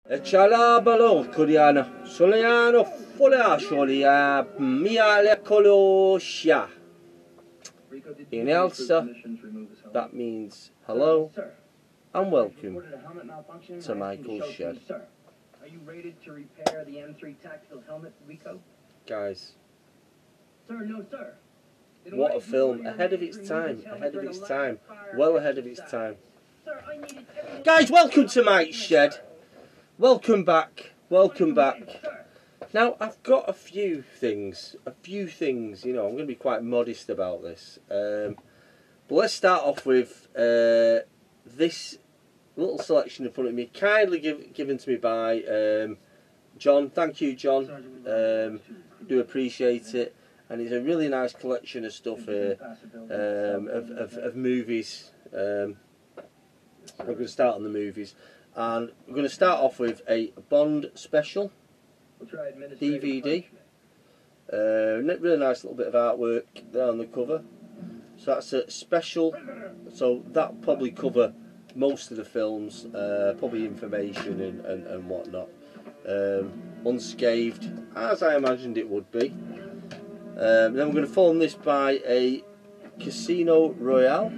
Cialabalo coreano, soleano foliascoli mia le coloscia. In Elsa, that means hello and welcome to Michael's shed. Are you rated to repair the M3 tactical helmet, Rico? Guys, Sir, no, sir. what a film, ahead of its time, well ahead of its time. Guys, welcome to Mike's shed. Welcome back. Now, I've got a few things, you know, I'm going to be quite modest about this. But let's start off with this little selection in front of me, kindly given to me by John. Thank you, John. Do appreciate it. And it's a really nice collection of stuff here, of movies. I'm going to start on the movies. And we're going to start off with a Bond special DVD. Really nice little bit of artwork there on the cover. So that's a special. So that'll probably cover most of the films, probably information and whatnot. Unscathed, as I imagined it would be. Then we're going to follow this by a Casino Royale.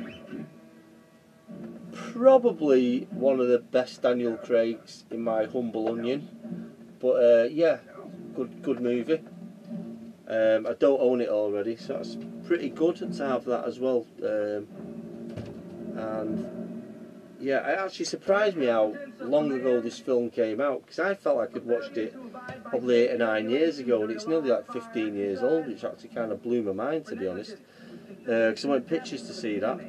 Probably one of the best Daniel Craig's, in my humble onion, but yeah, good movie. I don't own it already, so that's pretty good to have that as well. And yeah, it actually surprised me how long ago this film came out, because I felt like I'd watched it probably 8 or 9 years ago, and it's nearly like 15 years old, which actually kind of blew my mind, to be honest, because I went pictures to see that.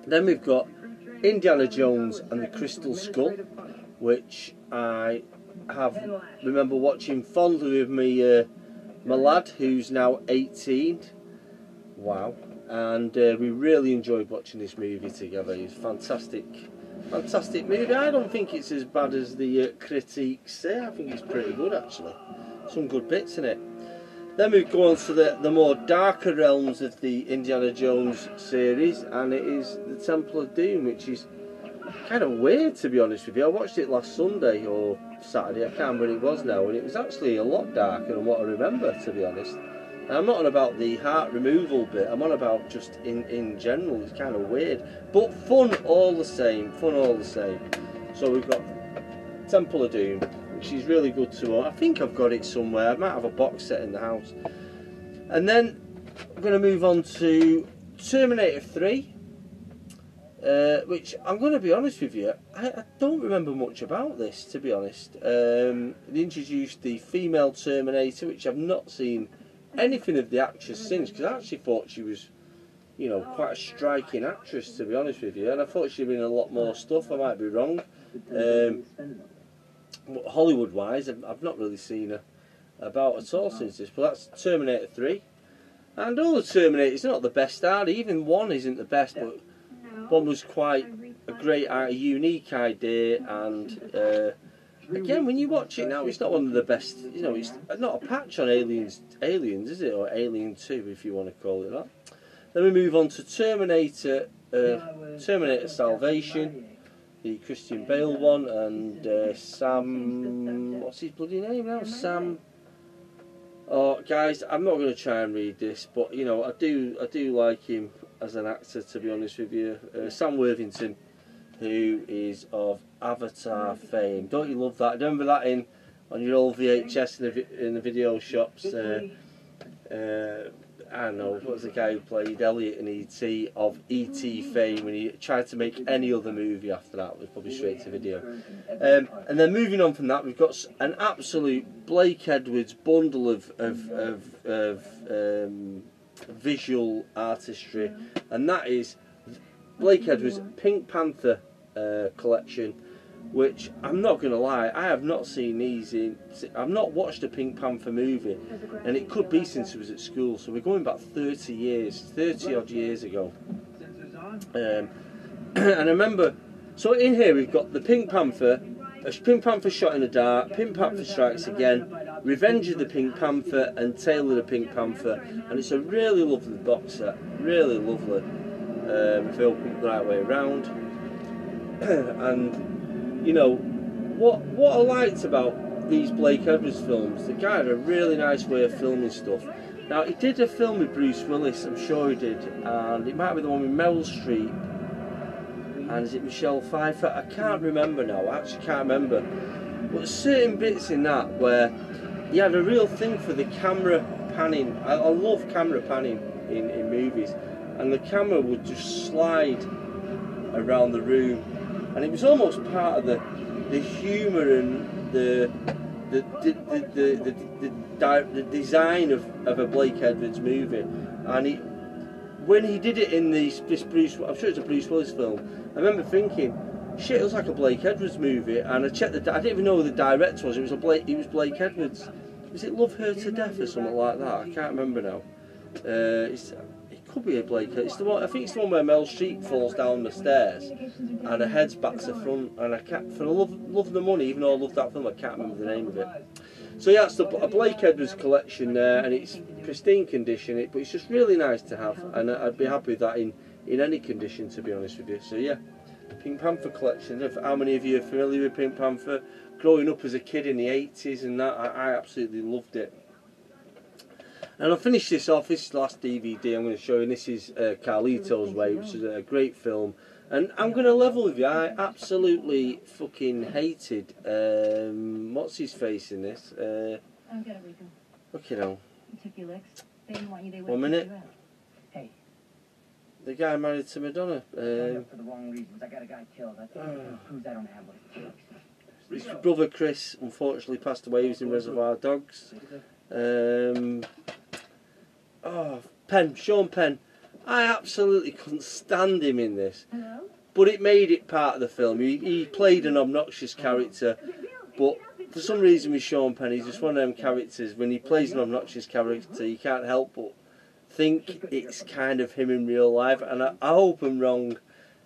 Then we've got Indiana Jones and the Crystal Skull, which I remember watching fondly with my lad, who's now 18. Wow. And we really enjoyed watching this movie together. It's a fantastic movie. I don't think it's as bad as the critiques say. I think it's pretty good, actually. Some good bits in it. Then we go on to the more darker realms of the Indiana Jones series, and it is the Temple of Doom, which is kind of weird, to be honest with you. I watched it last Sunday or Saturday, I can't remember when it was now, and it was actually a lot darker than what I remember, to be honest. And I'm not on about the heart removal bit, I'm on about just in general. It's kind of weird, but fun all the same, So we've got Temple of Doom, which is really good to own. I think I've got it somewhere. I might have a box set in the house. And then I'm going to move on to Terminator 3, which I'm going to be honest with you, I don't remember much about this, to be honest. They introduced the female Terminator, which I've not seen anything of the actress since, because I actually thought she was, you know, quite a striking actress, to be honest with you, and I thought she'd been in a lot more stuff. I might be wrong. Hollywood wise, I've not really seen her about at all since this, but that's Terminator 3. And all the Terminators are not the best, are they? Even 1 isn't the best, but 1 was quite a great, unique idea. And again, when you watch it now, it's not one of the best. You know, it's not a patch on Aliens, is it? Or Alien 2, if you want to call it that. Then we move on to Terminator Salvation, the Christian Bale one, and Sam, what's his bloody name now? Sam. Oh, guys, I'm not going to try and read this, but you know, I do like him as an actor, to be honest with you. Sam Worthington, who is of Avatar fame. Don't you love that? Remember that on your old VHS in the video shops? I don't know, what was the guy who played Elliot in E.T. of E.T. fame, when he tried to make any other movie after that? It was probably straight to video. And then moving on from that, we've got an absolute Blake Edwards bundle of visual artistry, and that is Blake Edwards' Pink Panther collection, which I'm not going to lie, I have not seen these I've not watched a Pink Panther movie, and it could be since I was at school, so we're going back 30 odd years ago. And I remember, so in here we've got the Pink Panther, a Pink Panther Shot in the Dark, Pink Panther Strikes Again, Revenge of the Pink Panther, and Tale of the Pink Panther, and it's a really lovely box set, really lovely, if I open it the right way around. And you know, what I liked about these Blake Edwards films, the guy had a really nice way of filming stuff. Now, he did a film with Bruce Willis, I'm sure he did, and it might be the one with Meryl Streep, and is it Michelle Pfeiffer? I can't remember now, I actually can't remember. But there's certain bits in that where he had a real thing for the camera panning. I love camera panning in movies, and the camera would just slide around the room, and it was almost part of the humour and the design of a Blake Edwards movie. And when he did it in this Bruce, I'm sure it's a Bruce Willis film, I remember thinking, shit, it was like a Blake Edwards movie. And I checked I didn't even know who the director was. It was Blake Edwards. Was it Love Her to Death or something like that? I can't remember now. It could be a Blake. It's the one. I think it's the one where Meryl Streep falls down the stairs and her head's back to front. And I can't, for the love of the money, even though I love that film, I can't remember the name of it. So yeah, it's a Blake Edwards collection there, and it's pristine condition. But it's just really nice to have, and I'd be happy with that in any condition, to be honest with you. So yeah, Pink Panther collection. How many of you are familiar with Pink Panther? Growing up as a kid in the 80s and that, I absolutely loved it. And I'll finish this off. This is the last DVD I'm going to show you, and this is Carlito's Way, which is a great film. And I'm going to level with you, I absolutely fucking hated, what's his face in this? Okay now. 1 minute. The guy married to Madonna. His brother Chris unfortunately passed away. He was in Reservoir Dogs. Sean Penn. I absolutely couldn't stand him in this. But it made it part of the film. He played an obnoxious character, but for some reason with Sean Penn, he's just one of them characters. When he plays an obnoxious character, you can't help but think it's kind of him in real life. And I hope I'm wrong.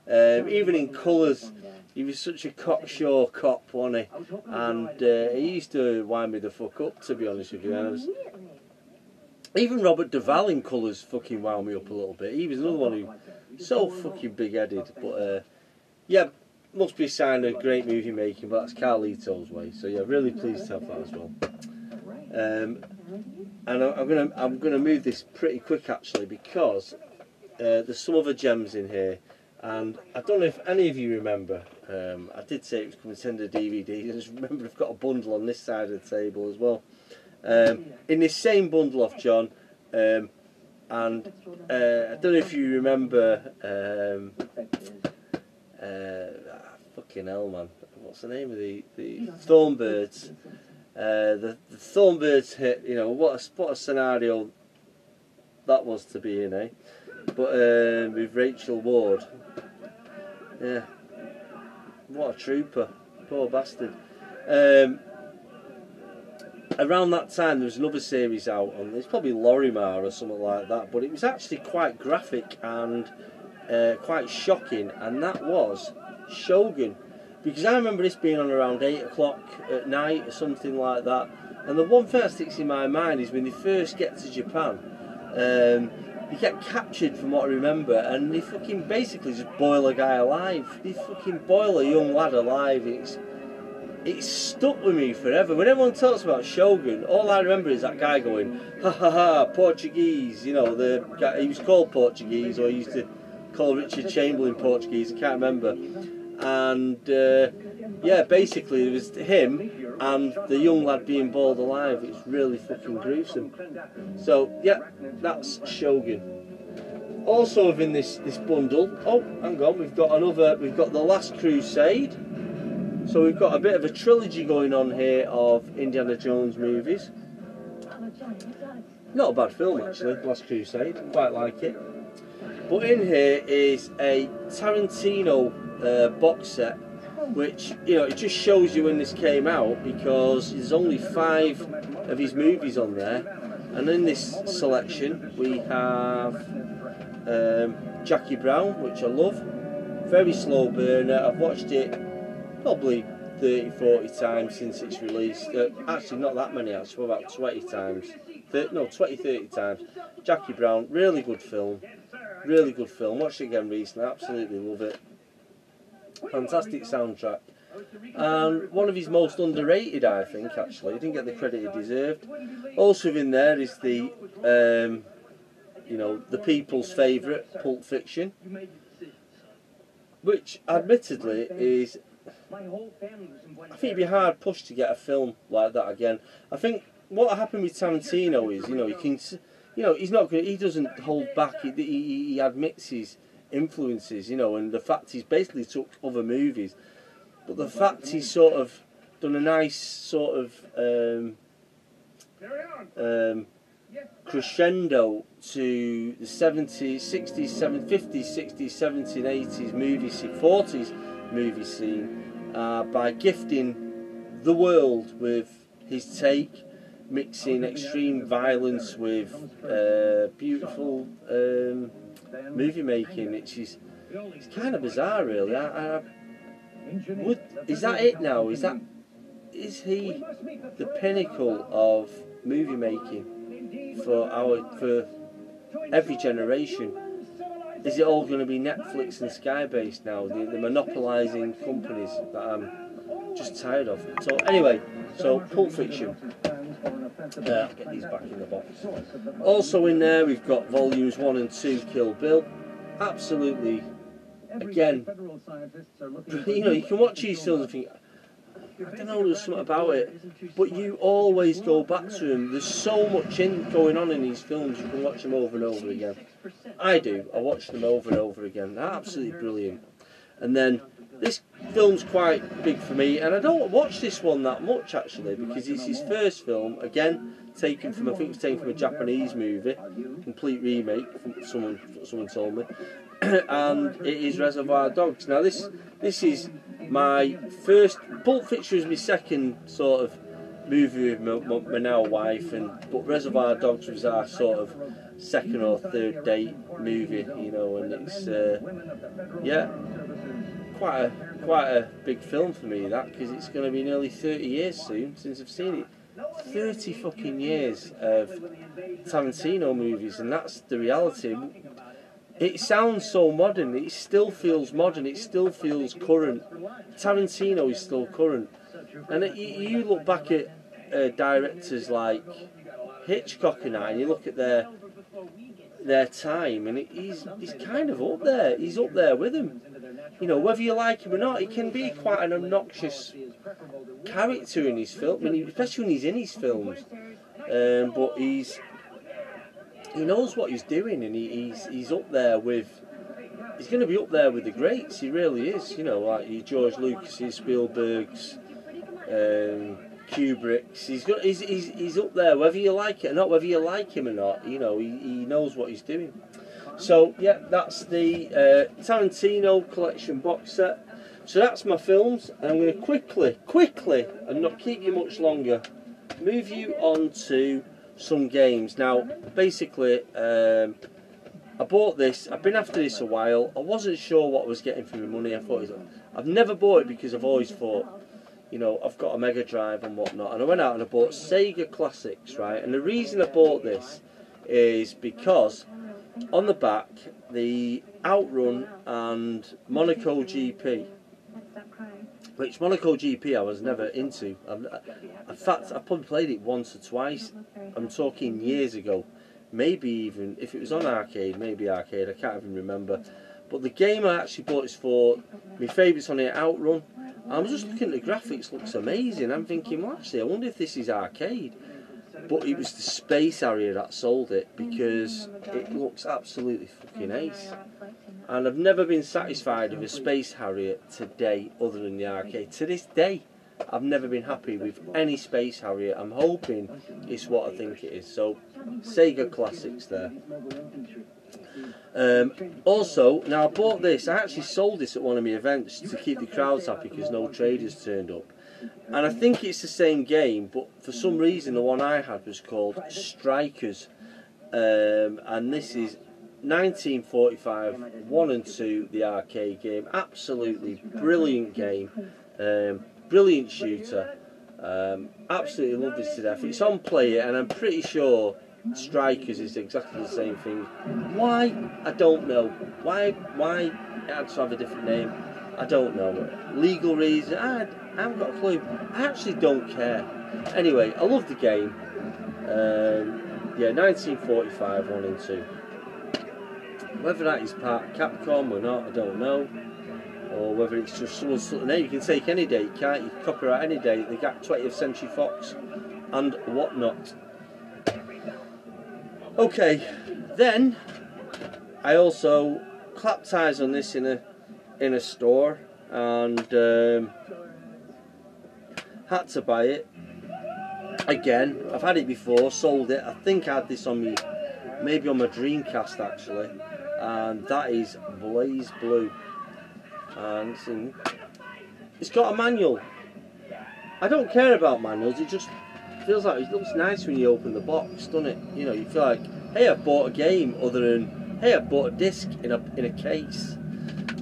Even in Colours, he was such a cocksure cop, wasn't he? And he used to wind me the fuck up, to be honest with you. Even Robert Duvall in Colours fucking wound me up a little bit. He was another one who so fucking big-headed. But yeah, must be a sign of great movie making. But that's Carlito's Way. So yeah, really pleased to have that as well. And I'm gonna move this pretty quick actually, because there's some other gems in here. And I don't know if any of you remember, I did say it was coming to send a DVD, and just remember I've got a bundle on this side of the table as well. In this same bundle off John, and I don't know if you remember, fucking hell man, what's the name of the Thornbirds? The Thornbirds hit, you know, what a scenario that was to be in, eh? But with Rachel Ward, yeah, what a trooper, poor bastard. Around that time there was another series out on, it's probably Lorimar or something like that, but it was actually quite graphic and quite shocking, and that was Shogun. Because I remember this being on around 8 o'clock at night or something like that, and the one thing that sticks in my mind is when they first get to Japan, they get captured from what I remember, and they fucking basically just boil a guy alive. They fucking boil a young lad alive. It's stuck with me forever. When everyone talks about Shogun, all I remember is that guy going, ha ha ha, Portuguese. You know, the guy, he was called Portuguese, or he used to call Richard Chamberlain Portuguese, I can't remember. And yeah, basically it was him and the young lad being boiled alive. It's really fucking gruesome. So yeah, that's Shogun. Also within this bundle, oh hang on, we've got the Last Crusade. So we've got a bit of a trilogy going on here of Indiana Jones movies. Not a bad film actually, Last Crusade, quite like it. But in here is a Tarantino box set, which, you know, it just shows you when this came out, because there's only 5 of his movies on there. And in this selection we have Jackie Brown, which I love, very slow burner. I've watched it probably 30-40 times since its release. Actually not that many, actually about 20 times, 20-30 times. Jackie Brown, really good film, watched it again recently, absolutely love it. Fantastic soundtrack. and one of his most underrated, I think, actually. He didn't get the credit he deserved. Also in there is the, you know, the people's favourite, Pulp Fiction, which admittedly is, I think it'd be hard pushed to get a film like that again. I think what happened with Tarantino is, you know, he's not going, he doesn't hold back. He admits his influences, you know, and the fact he's basically took other movies, but the fact he's sort of done a nice sort of crescendo to the 70s, 60s, 70s, 50s, 60s, 70s, 80s movie scene, 40s movie scene, by gifting the world with his take, mixing extreme violence with beautiful movie making, which is, it's kind of bizarre, really. Is that it now? Is he the pinnacle of movie making for every generation? Is it all going to be Netflix and Sky based now? The monopolising companies that I'm just tired of. So anyway, so Pulp Fiction. I'll get these back in the box. Also in there we've got volumes 1 and 2 Kill Bill. Absolutely, again, you know, you can watch these films and think, I don't know, there's something about it, but you always go back to them. There's so much going on in these films, you can watch them over and over again. I do. I watch them over and over again. They're absolutely brilliant. And then this film's quite big for me, and I don't watch this one that much actually, because it's his first film, again, taken from, I think it's taken from a Japanese movie, complete remake, from someone told me, and it is Reservoir Dogs. Now this is my first, Pulp Fiction was my second sort of movie with my now wife, but Reservoir Dogs was our sort of second or third date movie, you know, and it's yeah, quite a big film for me, that, because it's going to be nearly 30 years soon since I've seen it. 30 fucking years of Tarantino movies, and that's the reality. It sounds so modern, it still feels modern, it still feels current. Tarantino is still current. And you look back at directors like Hitchcock and you look at their time, and he's kind of up there. He's up there with them. You know, whether you like him or not, he can be quite an obnoxious character in his film, especially when he's in his films. But he knows what he's doing, and he's up there with. He's going to be up there with the greats. He really is. You know, like George Lucas's, Spielberg's, Kubrick's. He's up there, whether you like it or not, whether you like him or not. You know, he knows what he's doing. So yeah, that's the Tarantino collection box set. So that's my films, and I'm going to quickly, and not keep you much longer, move you on to some games. Now, basically, I bought this. I've been after this a while. I wasn't sure what I was getting for my money. I've never bought it because I've always thought, you know, I've got a Mega Drive and whatnot. And I went out and I bought Sega Classics, right? And the reason I bought this is because on the back, the Outrun and Monaco GP, which Monaco GP I was never into. In fact, I probably played it once or twice. I'm talking years ago. Maybe even, if it was on arcade, maybe arcade, I can't even remember. But the game I actually bought is for, my favourites on it, Outrun. I was just looking at the graphics, looks amazing. I'm thinking, well actually, I wonder if this is arcade. But it was the Space Harrier that sold it, because it looks absolutely fucking ace. And I've never been satisfied with a Space Harrier today other than the arcade. To this day, I've never been happy with any Space Harrier. I'm hoping it's what I think it is. So, Sega Classics there. Also, now I bought this. I actually sold this at one of my events to keep the crowds happy because no traders turned up. And I think it's the same game, but for some reason the one I had was called Strikers. And this is 1945, 1 and 2, the arcade game. Absolutely brilliant game. Brilliant shooter. Absolutely love this to death. It's on Play It, and I'm pretty sure Strikers is exactly the same thing. Why? I don't know. Why it had to have a different name. I don't know. Legal reason, I haven't got a clue. I actually don't care. Anyway, I love the game. Yeah, 1945, 1 and 2. Whether that is part of Capcom or not, I don't know. Or whether it's just someone's name. You can take any date, can't you? Copyright any date. They got 20th Century Fox and whatnot. Okay, then I also clapped eyes on this in a store and had to buy it. Again, I've had it before, sold it. I think I had this on me, maybe on my Dreamcast actually, and that is Blaze Blue. And it's got a manual. I don't care about manuals. It just feels like it looks nice when you open the box, doesn't it? You know, you feel like, hey, I've bought a game, other than, hey, I've bought a disc in a case.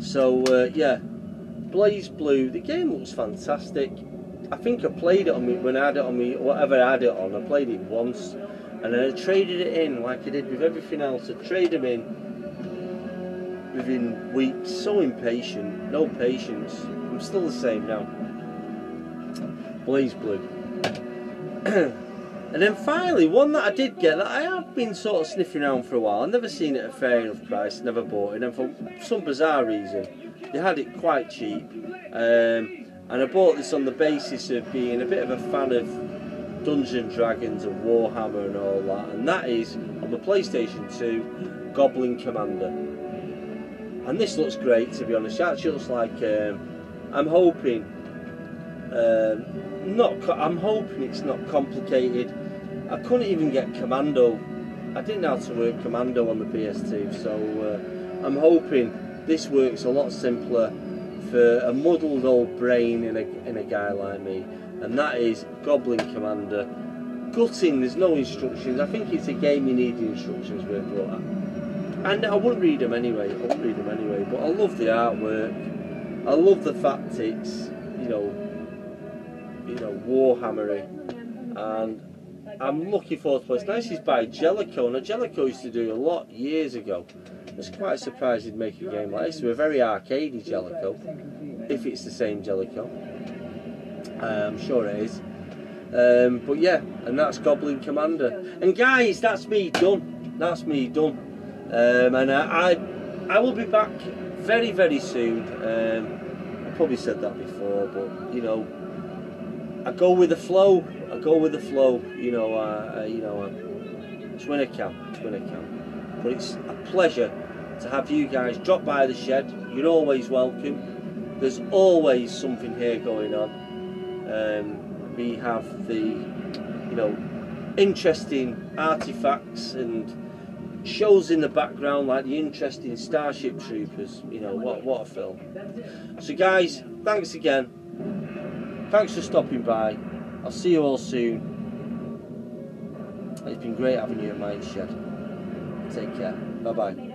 So yeah, Blaze Blue. The game looks fantastic. I think I played it on me when I had it on me, whatever I had it on. I played it once, and then I traded it in like I did with everything else. I trade them in within weeks. So impatient, no patience. I'm still the same now. Blaze Blue. And then finally, one that I did get that I have been sort of sniffing around for a while. I've never seen it at a fair enough price, never bought it, and for some bizarre reason they had it quite cheap. And I bought this on the basis of being a bit of a fan of Dungeons & Dragons and Warhammer and all that, and that is on the PlayStation 2, Goblin Commander. And this looks great, to be honest. It actually looks like I'm hoping it's not complicated. I couldn't even get Commando. I didn't know how to work Commando on the PS2, so I'm hoping this works a lot simpler for a muddled old brain in a guy like me. And that is Goblin Commander. Gutting, there's no instructions. I think it's a game you need the instructions with, but and I wouldn't read them anyway. But I love the artwork. I love the fact it's, you know, Warhammery, and I'm looking forward to playing. This is by Jellicoe, and Jellicoe used to do a lot years ago. I was quite surprised he'd make a game like this. We're very arcadey Jellicoe, if it's the same Jellicoe. I'm sure it is. But yeah, and that's Goblin Commander. And guys, that's me done. That's me done. And I will be back very, very soon. I probably said that before, but you know, I go with the flow. You know, it's when I can. But it's a pleasure to have you guys drop by the shed. You're always welcome. There's always something here going on. We have the, you know, interesting artifacts and shows in the background, like the interesting Starship Troopers. You know, what a film. So guys, thanks again. Thanks for stopping by. I'll see you all soon. It's been great having you in my shed. Take care. Bye bye.